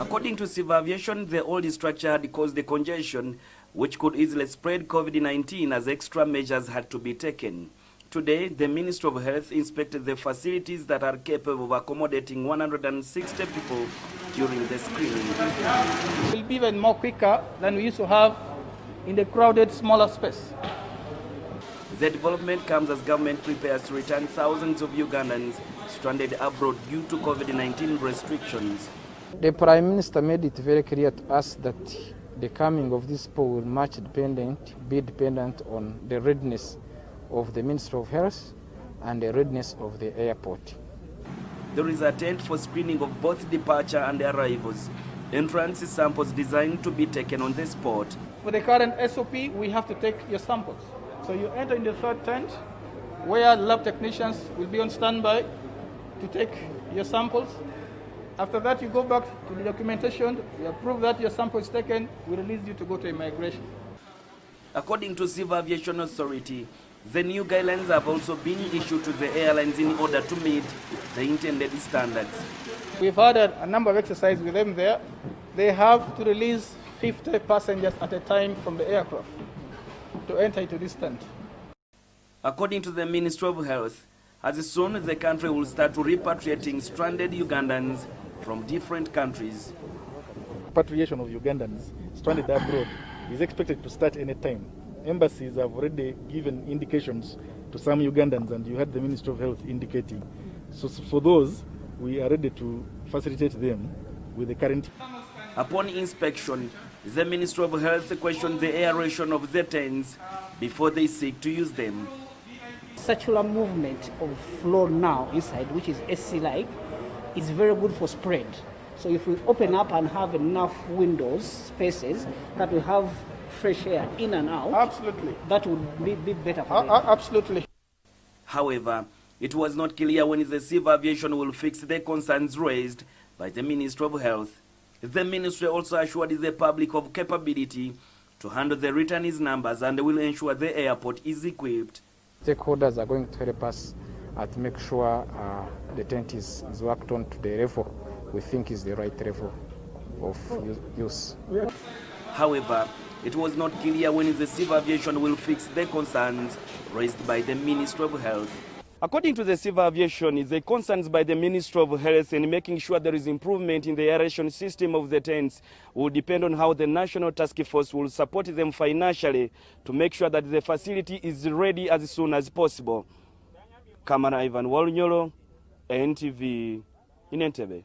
According to Civil Aviation, the old structure had caused the congestion, which could easily spread COVID-19 as extra measures had to be taken. Today, the Ministry of Health inspected the facilities that are capable of accommodating 160 people during the screening. It will be even more quicker than we used to have in the crowded, smaller space. The development comes as government prepares to return thousands of Ugandans stranded abroad due to COVID-19 restrictions. The Prime Minister made it very clear to us that the coming of these people will be dependent on the readiness of the Ministry of Health and the readiness of the airport. There is a tent for screening of both departure and arrivals. Entrance samples designed to be taken on the spot. For the current SOP, we have to take your samples. So you enter in the third tent, where lab technicians will be on standby to take your samples. After that, you go back to the documentation, we approve that your sample is taken, we release you to go to immigration. According to Civil Aviation Authority, the new guidelines have also been issued to the airlines in order to meet the intended standards. We've had a number of exercises with them there. They have to release 50 passengers at a time from the aircraft to enter into this tent. According to the Ministry of Health, as soon the country will start repatriating stranded Ugandans from different countries. Repatriation of Ugandans stranded abroad is expected to start any time. Embassies have already given indications to some Ugandans, and you had the Ministry of Health indicating. So for those, we are ready to facilitate them with the current. Upon inspection, the Ministry of Health questioned the aeration of the tents before they seek to use them. Circular movement of flow now inside, which is SC-like, is very good for spread. So if we open up and have enough windows, spaces, that we have fresh air in and out, absolutely, that would be better for them. Absolutely. However, it was not clear when the Civil Aviation will fix the concerns raised by the Ministry of Health. The ministry also assured the public of capability to handle the returnees numbers and will ensure the airport is equipped. Stakeholders are going to help us to make sure the tent is worked on to the level we think is the right level of use. However, it was not clear when the Civil Aviation will fix the concerns raised by the Ministry of Health. According to the Civil Aviation, the concerns by the Ministry of Health in making sure there is improvement in the aeration system of the tents will depend on how the National Task Force will support them financially to make sure that the facility is ready as soon as possible. Kamara Ivan Walnyolo, NTV in Entebbe.